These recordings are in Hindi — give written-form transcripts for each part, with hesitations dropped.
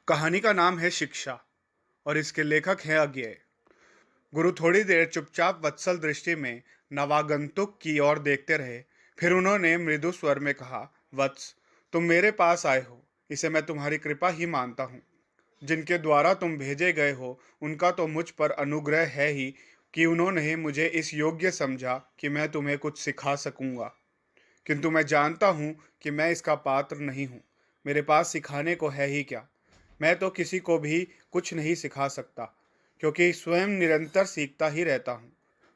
कहानी का नाम है शिक्षा और इसके लेखक हैं अज्ञेय। गुरु थोड़ी देर चुपचाप वत्सल दृष्टि में नवागंतुक की ओर देखते रहे। फिर उन्होंने मृदु स्वर में कहा, वत्स, तुम मेरे पास आए हो, इसे मैं तुम्हारी कृपा ही मानता हूँ। जिनके द्वारा तुम भेजे गए हो उनका तो मुझ पर अनुग्रह है ही कि उन्होंने मुझे इस योग्य समझा कि मैं तुम्हें कुछ सिखा सकूंगा। किंतु मैं जानता हूँ कि मैं इसका पात्र नहीं हूँ। मेरे पास सिखाने को है ही क्या। मैं तो किसी को भी कुछ नहीं सिखा सकता, क्योंकि स्वयं निरंतर सीखता ही रहता हूँ।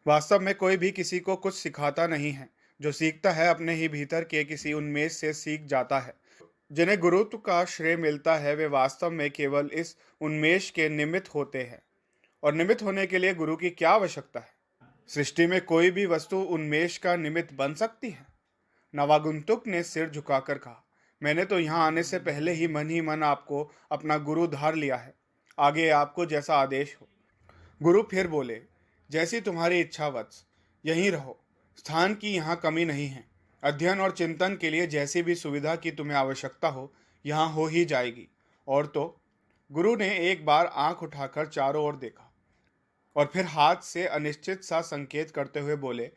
वास्तव में कोई भी किसी को कुछ सिखाता नहीं है। जो सीखता है अपने ही भीतर के किसी उन्मेष से सीख जाता है। जिन्हें गुरुत्व का श्रेय मिलता है वे वास्तव में केवल इस उन्मेष के निमित्त होते हैं। और निमित्त होने के लिए गुरु की क्या आवश्यकता है। सृष्टि में कोई भी वस्तु उन्मेष का निमित्त बन सकती है। नवागुंतुक ने सिर झुकाकर कहा, मैंने तो यहाँ आने से पहले ही मन आपको अपना गुरु धार लिया है। आगे आपको जैसा आदेश हो। गुरु फिर बोले, जैसी तुम्हारी इच्छा वत्स, यहीं रहो। स्थान की यहाँ कमी नहीं है। अध्ययन और चिंतन के लिए जैसी भी सुविधा की तुम्हें आवश्यकता हो, यहाँ हो ही जाएगी। और तो गुरु ने एक बार आंख उठाकर चारों ओर देखा और फिर हाथ से अनिश्चित सा संकेत करते हुए बोले,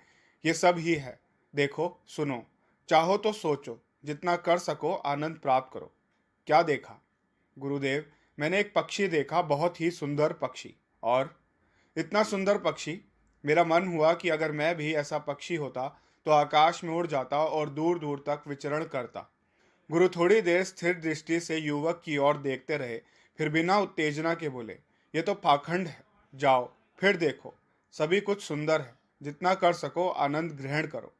ये सब ही है। देखो, सुनो, चाहो तो सोचो, जितना कर सको आनंद प्राप्त करो। क्या देखा? गुरुदेव, मैंने एक पक्षी देखा, बहुत ही सुंदर पक्षी। और इतना सुंदर पक्षी, मेरा मन हुआ कि अगर मैं भी ऐसा पक्षी होता तो आकाश में उड़ जाता और दूर दूर तक विचरण करता। गुरु थोड़ी देर स्थिर दृष्टि से युवक की ओर देखते रहे। फिर बिना उत्तेजना के बोले, ये तो पाखंड है। जाओ, फिर देखो, सभी कुछ सुंदर है। जितना कर सको आनंद ग्रहण करो।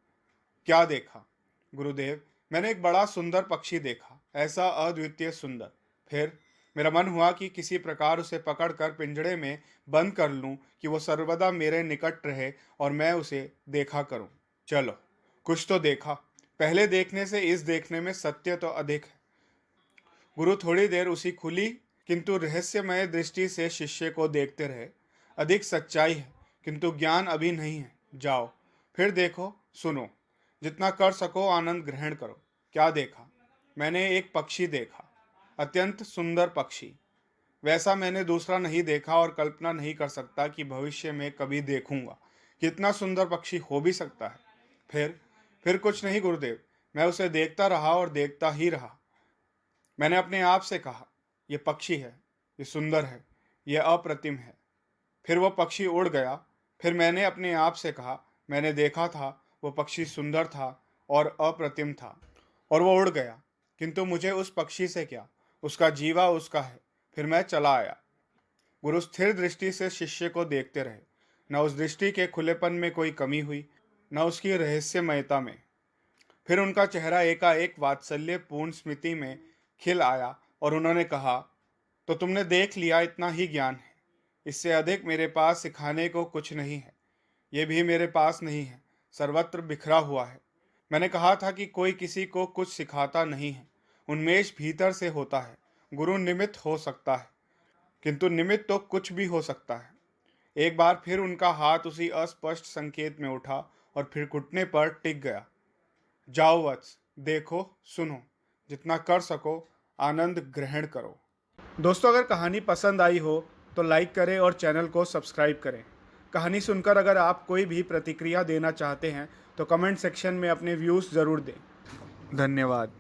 क्या देखा? गुरुदेव, मैंने एक बड़ा सुंदर पक्षी देखा, ऐसा अद्वितीय सुंदर। फिर मेरा मन हुआ कि किसी प्रकार उसे पकड़कर पिंजड़े में बंद कर लूं कि वो सर्वदा मेरे निकट रहे और मैं उसे देखा करूं। चलो, कुछ तो देखा। पहले देखने से इस देखने में सत्य तो अधिक है। गुरु थोड़ी देर उसी खुली किंतु रहस्यमय दृष्टि से शिष्य को देखते रहे। अधिक सच्चाई है, किंतु ज्ञान अभी नहीं है। जाओ, फिर देखो, सुनो, जितना कर सको आनंद ग्रहण करो। क्या देखा? मैंने एक पक्षी देखा, अत्यंत सुंदर पक्षी। वैसा मैंने दूसरा नहीं देखा और कल्पना नहीं कर सकता कि भविष्य में कभी देखूंगा। कितना सुंदर पक्षी हो भी सकता है। फिर कुछ नहीं गुरुदेव। मैं उसे देखता रहा और देखता ही रहा। मैंने अपने आप से कहा, यह पक्षी है, ये सुंदर है, यह अप्रतिम है। फिर वह पक्षी उड़ गया। फिर मैंने अपने आप से कहा, मैंने देखा था, वह पक्षी सुंदर था और अप्रतिम था, और वह उड़ गया। किंतु मुझे उस पक्षी से क्या, उसका जीवा उसका है। फिर मैं चला आया। गुरु स्थिर दृष्टि से शिष्य को देखते रहे। न उस दृष्टि के खुलेपन में कोई कमी हुई, न उसकी रहस्यमयता में। फिर उनका चेहरा एकाएक वात्सल्यपूर्ण स्मृति में खिल आया और उन्होंने कहा, तो तुमने देख लिया, इतना ही ज्ञान है। इससे अधिक मेरे पास सिखाने को कुछ नहीं है। ये भी मेरे पास नहीं है, सर्वत्र बिखरा हुआ है। मैंने कहा था कि कोई किसी को कुछ सिखाता नहीं है। उन्मेष भीतर से होता है। गुरु निमित्त हो सकता है, किंतु निमित्त तो कुछ भी हो सकता है। एक बार फिर उनका हाथ उसी अस्पष्ट संकेत में उठा और फिर घुटने पर टिक गया। जाओ वत्स, देखो, सुनो, जितना कर सको आनंद ग्रहण करो। दोस्तों, अगर कहानी पसंद आई हो तो लाइक करें और चैनल को सब्सक्राइब करें। कहानी सुनकर अगर आप कोई भी प्रतिक्रिया देना चाहते हैं तो कमेंट सेक्शन में अपने व्यूज़ ज़रूर दें। धन्यवाद।